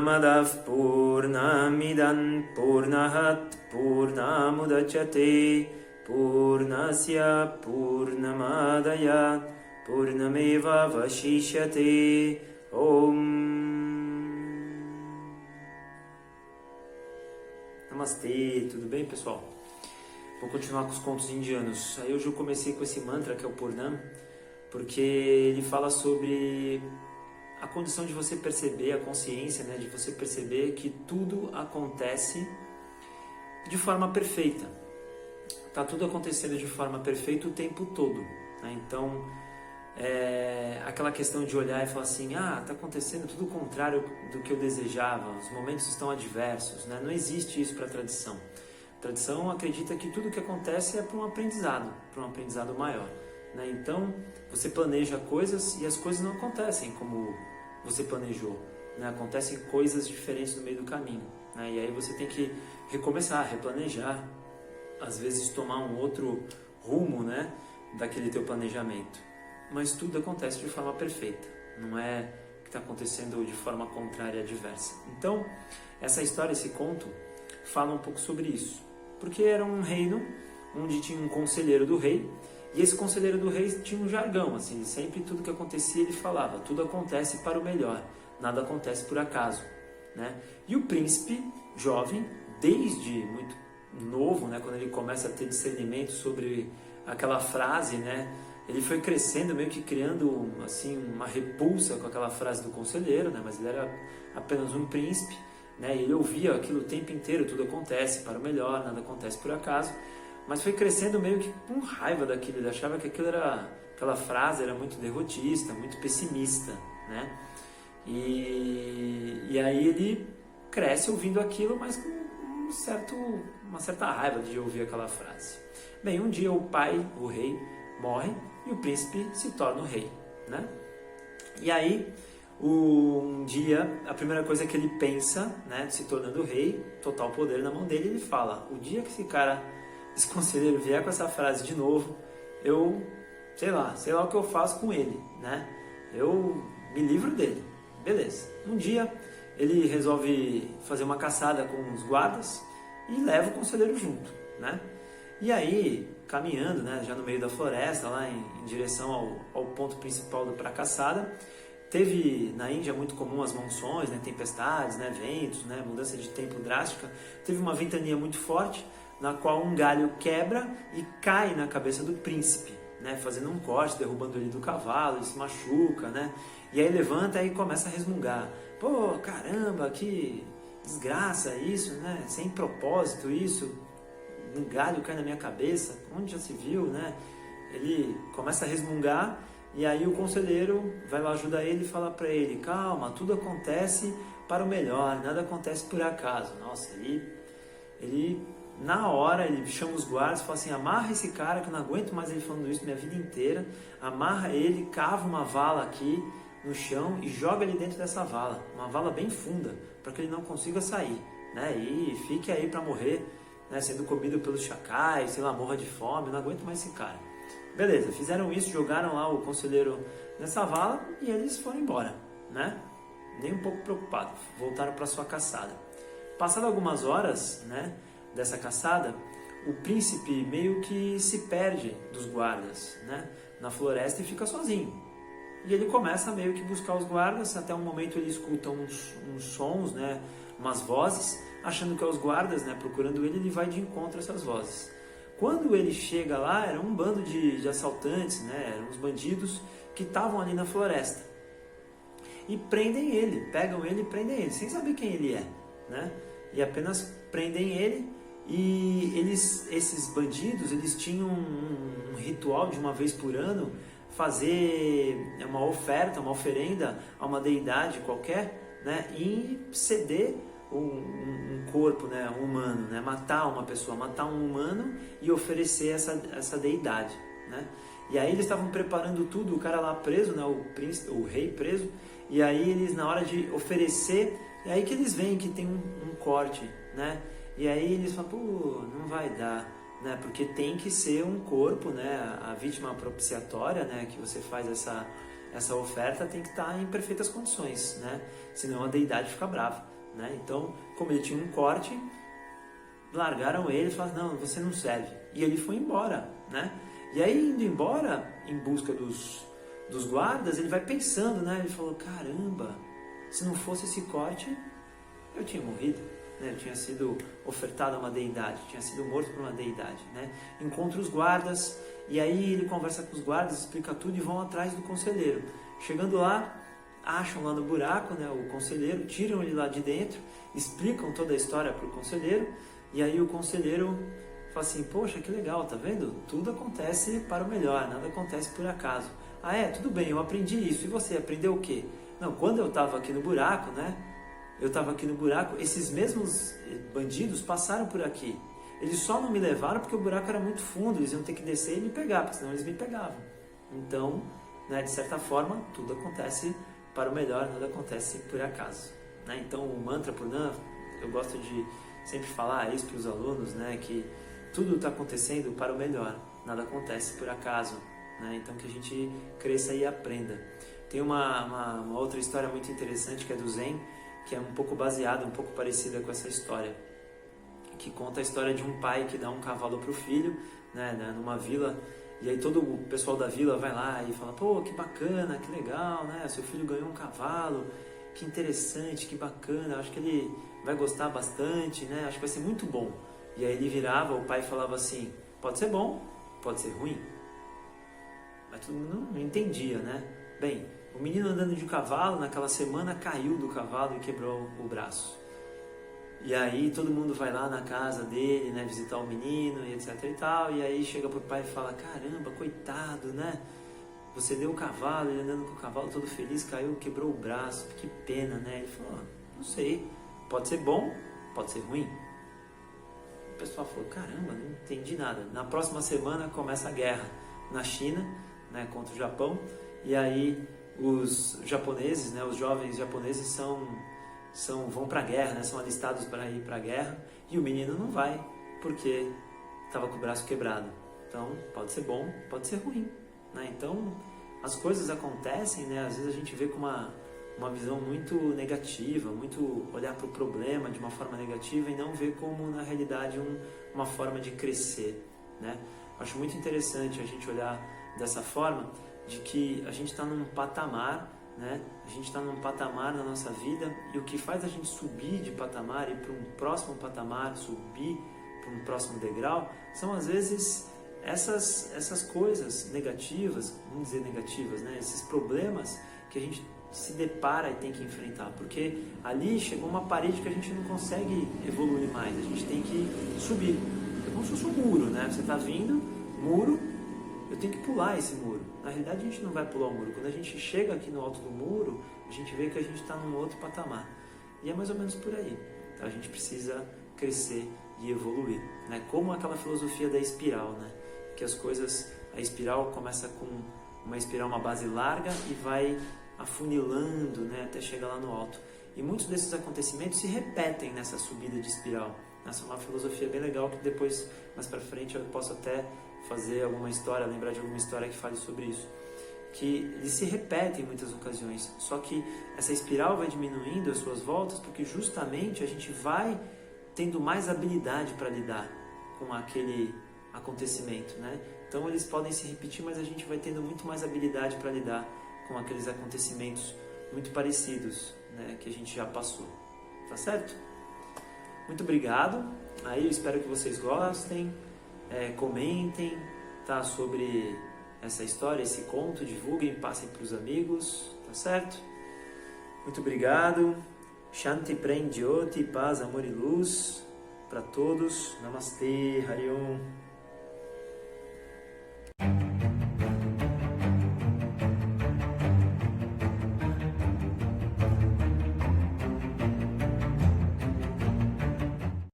Purnamadav Purnamidam Purnahat Purnamudachyate Purnasya Purnamadaya Purnameva Vashishyate Namastê, tudo bem, pessoal? Vou continuar com os contos indianos. Aí hoje eu comecei com esse mantra que é o Purnam, porque ele fala sobre a condição de você perceber, a consciência, né, de você perceber que tudo acontece de forma perfeita. Tá tudo acontecendo de forma perfeita o tempo todo, né? Então, aquela questão de olhar e falar assim, tá acontecendo tudo o contrário do que eu desejava, os momentos estão adversos, né? Não existe isso para a tradição. A tradição acredita que tudo o que acontece é para um aprendizado maior, né? Então, você planeja coisas e as coisas não acontecem como você planejou, né? Acontecem coisas diferentes no meio do caminho, né? E aí você tem que recomeçar, replanejar, às vezes tomar um outro rumo, né, daquele teu planejamento. Mas tudo acontece de forma perfeita, não é que está acontecendo de forma contrária e adversa. Então, essa história, esse conto, fala um pouco sobre isso. Porque era um reino onde tinha um conselheiro do rei, e esse conselheiro do rei tinha um jargão, assim, sempre tudo que acontecia ele falava, tudo acontece para o melhor, nada acontece por acaso, né? E o príncipe jovem, desde muito novo, né, quando ele começa a ter discernimento sobre aquela frase, né, ele foi crescendo, meio que criando assim uma repulsa com aquela frase do conselheiro, né, mas ele era apenas um príncipe, né, e ele ouvia aquilo o tempo inteiro, tudo acontece para o melhor, nada acontece por acaso, mas foi crescendo meio que com raiva daquilo, ele achava que aquela frase era muito derrotista, muito pessimista, né, e aí ele cresce ouvindo aquilo, mas com uma certa raiva de ouvir aquela frase. Bem, um dia o pai, o rei, morre e o príncipe se torna o rei, né? E aí, um dia, a primeira coisa que ele pensa, né, se tornando rei, total poder na mão dele, ele fala, o dia que esse conselheiro vier com essa frase de novo, eu, sei lá o que eu faço com ele, né? Eu me livro dele. Beleza. Um dia, ele resolve fazer uma caçada com os guardas e leva o conselheiro junto, né? E aí, caminhando, né, já no meio da floresta, lá em direção ao ponto principal para a caçada, teve na Índia muito comum as monções, né, tempestades, né, ventos, né, mudança de tempo drástica. Teve uma ventania muito forte, na qual um galho quebra e cai na cabeça do príncipe, né, fazendo um corte, derrubando ele do cavalo, ele se machuca, né? E aí levanta e começa a resmungar. Pô, caramba, que desgraça isso, né? Sem propósito isso. Um galho cai na minha cabeça, onde já se viu, né? Ele começa a resmungar e aí o conselheiro vai lá ajudar ele e fala para ele, calma, tudo acontece para o melhor, nada acontece por acaso. Nossa, ele na hora ele chama os guardas e fala assim, amarra esse cara que eu não aguento mais ele falando isso minha vida inteira, amarra ele, cava uma vala aqui no chão e joga ele dentro dessa vala, uma vala bem funda, para que ele não consiga sair, né? E fique aí para morrer, né? Sendo comido pelos chacais, sei lá, morra de fome, eu não aguento mais esse cara. Beleza, fizeram isso, jogaram lá o conselheiro nessa vala e eles foram embora, né? Nem um pouco preocupados, voltaram para sua caçada. Passado algumas horas, né, dessa caçada, o príncipe meio que se perde dos guardas, né, na floresta e fica sozinho. E ele começa meio que buscar os guardas, até um momento ele escuta uns sons, né, umas vozes, achando que é os guardas, né, procurando ele vai de encontro a essas vozes. Quando ele chega lá, era um bando de assaltantes, né, eram uns bandidos que estavam ali na floresta. E prendem ele, pegam ele e prendem ele, sem saber quem ele é, né, e apenas prendem ele. E esses bandidos, eles tinham um ritual de uma vez por ano, fazer uma oferta, uma oferenda a uma deidade qualquer, né, e ceder um corpo, né, humano, né, matar uma pessoa, matar um humano e oferecer essa deidade, né. E aí eles estavam preparando tudo, o cara lá preso, né, o rei preso, e aí eles na hora de oferecer, é aí que eles veem que tem um corte, né, e aí eles falam, pô, não vai dar, né, porque tem que ser um corpo, né, a vítima propiciatória, né, que você faz essa oferta tem que estar em perfeitas condições, né, senão a deidade fica brava. né? Então, como ele tinha um corte, largaram ele e falaram, não, você não serve. E ele foi embora, né? E aí, indo embora, em busca dos guardas, ele vai pensando, né? Ele falou, caramba, se não fosse esse corte, eu tinha morrido, né? Eu tinha sido ofertado a uma deidade, tinha sido morto por uma deidade, né? Encontra os guardas, e aí ele conversa com os guardas, explica tudo e vão atrás do conselheiro. Chegando lá, acham lá no buraco, né, o conselheiro, tiram ele lá de dentro, explicam toda a história para o conselheiro, e aí o conselheiro fala assim, poxa, que legal, tá vendo? Tudo acontece para o melhor, nada acontece por acaso. Ah tudo bem, eu aprendi isso, e você aprendeu o quê? Não, quando eu estava aqui no buraco, né, esses mesmos bandidos passaram por aqui. Eles só não me levaram porque o buraco era muito fundo, eles iam ter que descer e me pegar, porque senão eles me pegavam. Então, né, de certa forma, tudo acontece para o melhor, nada acontece por acaso, né? Então o mantra Purnam, eu gosto de sempre falar isso para os alunos, né, que tudo está acontecendo para o melhor, nada acontece por acaso, né? Então que a gente cresça e aprenda. Tem uma outra história muito interessante que é do Zen, que é um pouco baseada, um pouco parecida com essa história, que conta a história de um pai que dá um cavalo para o filho, né, numa vila. E aí todo o pessoal da vila vai lá e fala, pô, que bacana, que legal, né? Seu filho ganhou um cavalo, que interessante, que bacana, acho que ele vai gostar bastante, né? Acho que vai ser muito bom. E aí ele virava, o pai falava assim, pode ser bom, pode ser ruim. Mas todo mundo não entendia, né? Bem, o menino andando de cavalo, naquela semana caiu do cavalo e quebrou o braço. E aí todo mundo vai lá na casa dele, né, visitar o menino e etc e tal, e aí chega pro pai e fala, caramba, coitado, né, você deu o cavalo, ele andando com o cavalo todo feliz, caiu, quebrou o braço, que pena, né? Ele falou, não sei, pode ser bom, pode ser ruim. O pessoal falou, caramba, não entendi nada. Na próxima semana começa a guerra na China, né, contra o Japão, e aí os japoneses, né, os jovens japoneses vão para a guerra, né? São alistados para ir para a guerra, e o menino não vai porque estava com o braço quebrado. Então pode ser bom, pode ser ruim, né? Então as coisas acontecem, né? Às vezes a gente vê com uma visão muito negativa, muito olhar para o problema de uma forma negativa e não ver como na realidade uma forma de crescer, né? Acho muito interessante a gente olhar dessa forma, de que a gente está num patamar, né? A gente está num patamar na nossa vida, e o que faz a gente subir de patamar e para um próximo patamar, subir para um próximo degrau, são às vezes essas coisas negativas, vamos dizer negativas, né? Esses problemas que a gente se depara e tem que enfrentar, porque ali chegou uma parede que a gente não consegue evoluir mais, a gente tem que subir. É como se fosse um muro, né? Você está vindo, muro, eu tenho que pular esse muro. Na realidade a gente não vai pular o muro. Quando a gente chega aqui no alto do muro, a gente vê que a gente está num outro patamar. E é mais ou menos por aí. Então a gente precisa crescer e evoluir, né? Como aquela filosofia da espiral, né? Que as coisas, a espiral começa com uma base larga e vai afunilando, né? Até chegar lá no alto. E muitos desses acontecimentos se repetem nessa subida de espiral. Essa é uma filosofia bem legal que depois, mais para frente, eu posso até fazer alguma história, lembrar de alguma história que fale sobre isso, que eles se repetem em muitas ocasiões, só que essa espiral vai diminuindo as suas voltas porque justamente a gente vai tendo mais habilidade para lidar com aquele acontecimento, né? Então eles podem se repetir, mas a gente vai tendo muito mais habilidade para lidar com aqueles acontecimentos muito parecidos, né, que a gente já passou, tá certo? Muito obrigado, aí eu espero que vocês gostem. Comentem, tá, sobre essa história, esse conto, divulguem, passem para os amigos, tá certo? Muito obrigado. Shanti Prem Jyoti, paz, amor e luz para todos. Namastê, Hariom.